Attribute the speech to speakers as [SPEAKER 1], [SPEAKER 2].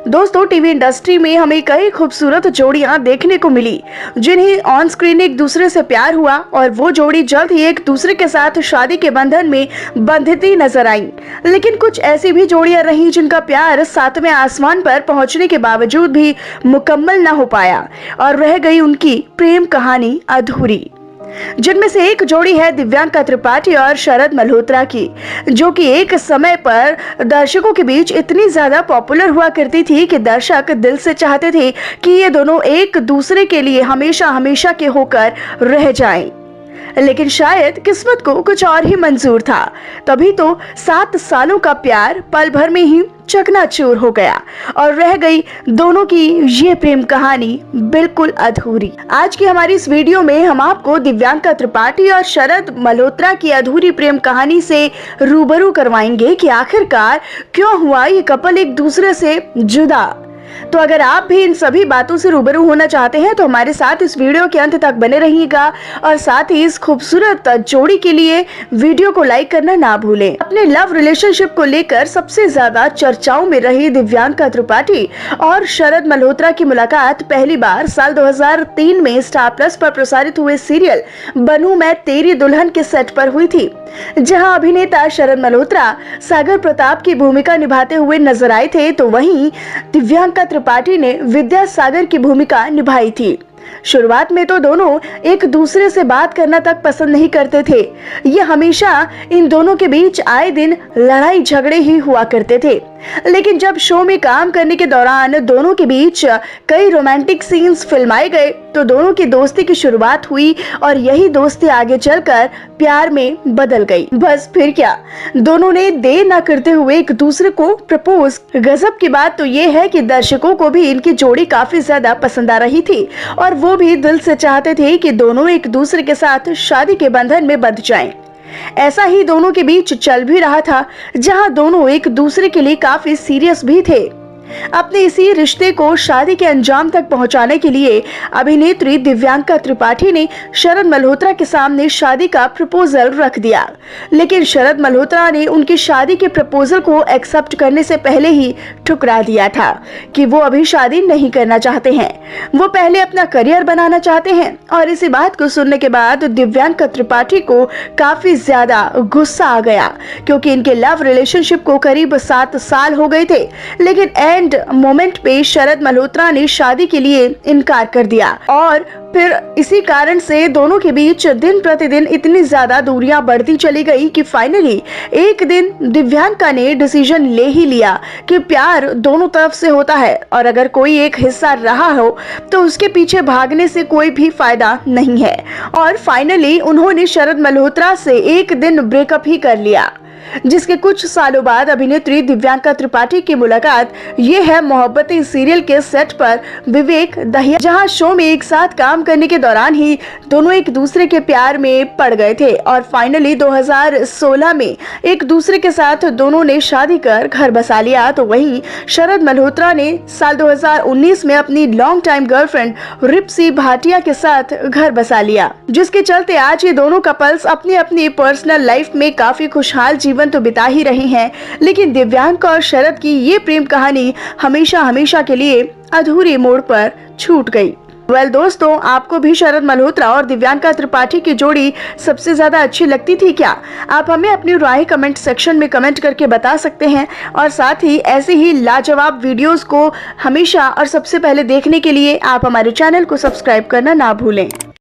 [SPEAKER 1] दोस्तों, TV industry में हमें कई खूबसूरत जोड़ियां देखने को मिली जिन्हें ऑन स्क्रीन एक दूसरे से प्यार हुआ और वो जोड़ी जल्द ही एक दूसरे के साथ शादी के बंधन में बंधती नजर आई। लेकिन कुछ ऐसी भी जोड़ियां रहीं जिनका प्यार सातवें आसमान पर पहुंचने के बावजूद भी मुकम्मल न हो पाया और रह गई उनकी प्रेम कहानी अधूरी। जिनमें से एक जोड़ी है दिव्यांका त्रिपाठी और शरद मल्होत्रा की, जो कि एक समय पर दर्शकों के बीच इतनी ज्यादा पॉपुलर हुआ करती थी कि दर्शक दिल से चाहते थे कि ये दोनों एक दूसरे के लिए हमेशा हमेशा के होकर रह जाएं। लेकिन शायद किस्मत को कुछ और ही मंजूर था, तभी तो 7 सालों का प्यार पल भर में ही चकनाचूर हो गया और रह गई दोनों की ये प्रेम कहानी बिल्कुल अधूरी। आज की हमारी इस वीडियो में हम आपको दिव्यांका त्रिपाठी और शरद मल्होत्रा की अधूरी प्रेम कहानी से रूबरू करवाएंगे कि आखिरकार क्यों हुआ ये कपल एक दूसरे से जुदा। तो अगर आप भी इन सभी बातों से रूबरू होना चाहते हैं तो हमारे साथ इस वीडियो के अंत तक बने रहिएगा और साथ ही इस खूबसूरत जोड़ी के लिए वीडियो को लाइक करना ना भूलें। अपने लव रिलेशनशिप को लेकर सबसे ज्यादा चर्चाओं में रही दिव्यांका त्रिपाठी और शरद मल्होत्रा की मुलाकात पहली बार साल 2003 में स्टार प्लस पर प्रसारित हुए सीरियल बनूं मैं तेरी दुल्हन के सेट पर हुई थी, जहां अभिनेता शरद मल्होत्रा सागर प्रताप की भूमिका निभाते हुए नजर आए थे, तो वहीं दिव्यांका त्रिपाठी ने विद्या सागर की भूमिका निभाई थी। शुरुआत में तो दोनों एक दूसरे से बात करना तक पसंद नहीं करते थे। ये हमेशा इन दोनों के बीच आए दिन लड़ाई झगड़े ही हुआ करते थे। लेकिन जब शो में काम करने के दौरान दोनों के बीच कई रोमांटिक सीन्स फिल्माए गए तो दोनों की दोस्ती की शुरुआत हुई और यही दोस्ती आगे चलकर प्यार में बदल गई। बस फिर क्या, दोनों ने देर न करते हुए एक दूसरे को प्रपोज। गजब की बात तो ये है कि दर्शकों को भी इनकी जोड़ी काफी ज्यादा पसंद आ रही थी और वो भी दिल से चाहते थे कि दोनों एक दूसरे के साथ शादी के बंधन में बंध जाएं। ऐसा ही दोनों के बीच चल भी रहा था, जहां दोनों एक दूसरे के लिए काफी सीरियस भी थे। अपने इसी रिश्ते को शादी के अंजाम तक पहुंचाने के लिए अभिनेत्री दिव्यांका त्रिपाठी ने शरद मल्होत्रा के सामने शादी का प्रपोजल रख दिया। लेकिन शरद मल्होत्रा ने उनकी शादी के प्रपोजल को एक्सेप्ट करने से पहले ही ठुकरा दिया था कि वो अभी शादी नहीं करना चाहते हैं, वो पहले अपना करियर बनाना चाहते हैं। और इसी बात को सुनने के बाद दिव्यांका त्रिपाठी को काफी ज्यादा गुस्सा आ गया, क्योंकि इनके लव रिलेशनशिप को करीब 7 साल हो गए थे। लेकिन एंड मोमेंट पे शरद मल्होत्रा ने शादी के लिए इनकार कर दिया और फिर इसी कारण से दोनों के बीच दिन प्रतिदिन इतनी ज्यादा दूरियां बढ़ती चली गई कि फाइनली एक दिन दिव्यांका ने डिसीजन ले ही लिया कि प्यार दोनों तरफ से होता है और अगर कोई एक हिस्सा रहा हो तो उसके पीछे भागने से कोई भी फायदा नहीं है। और फाइनली उन्होंने शरद मल्होत्रा से एक दिन ब्रेकअप ही कर लिया, जिसके कुछ सालों बाद अभिनेत्री दिव्यांका त्रिपाठी की मुलाकात ये है मोहब्बतें सीरियल के सेट पर विवेक दहिया, जहां शो में एक साथ काम करने के दौरान ही दोनों एक दूसरे के प्यार में पड़ गए थे और फाइनली 2016 में एक दूसरे के साथ दोनों ने शादी कर घर बसा लिया। तो वहीं शरद मल्होत्रा ने साल 2019 में अपनी लॉन्ग टाइम गर्लफ्रेंड रिप्सी भाटिया के साथ घर बसा लिया, जिसके चलते आज ये दोनों कपल्स अपनी अपनी पर्सनल लाइफ में काफी खुशहाल जीवन तो बिता ही रहे हैं। लेकिन दिव्यांका और शरद की ये प्रेम कहानी हमेशा हमेशा के लिए अधूरी मोड़ पर छूट गई। दोस्तों, आपको भी शरद मल्होत्रा और दिव्यांका त्रिपाठी की जोड़ी सबसे ज्यादा अच्छी लगती थी क्या? आप हमें अपनी राय कमेंट सेक्शन में कमेंट करके बता सकते हैं और साथ ही ऐसे ही लाजवाब वीडियोस को हमेशा और सबसे पहले देखने के लिए आप हमारे चैनल को सब्सक्राइब करना ना भूलें।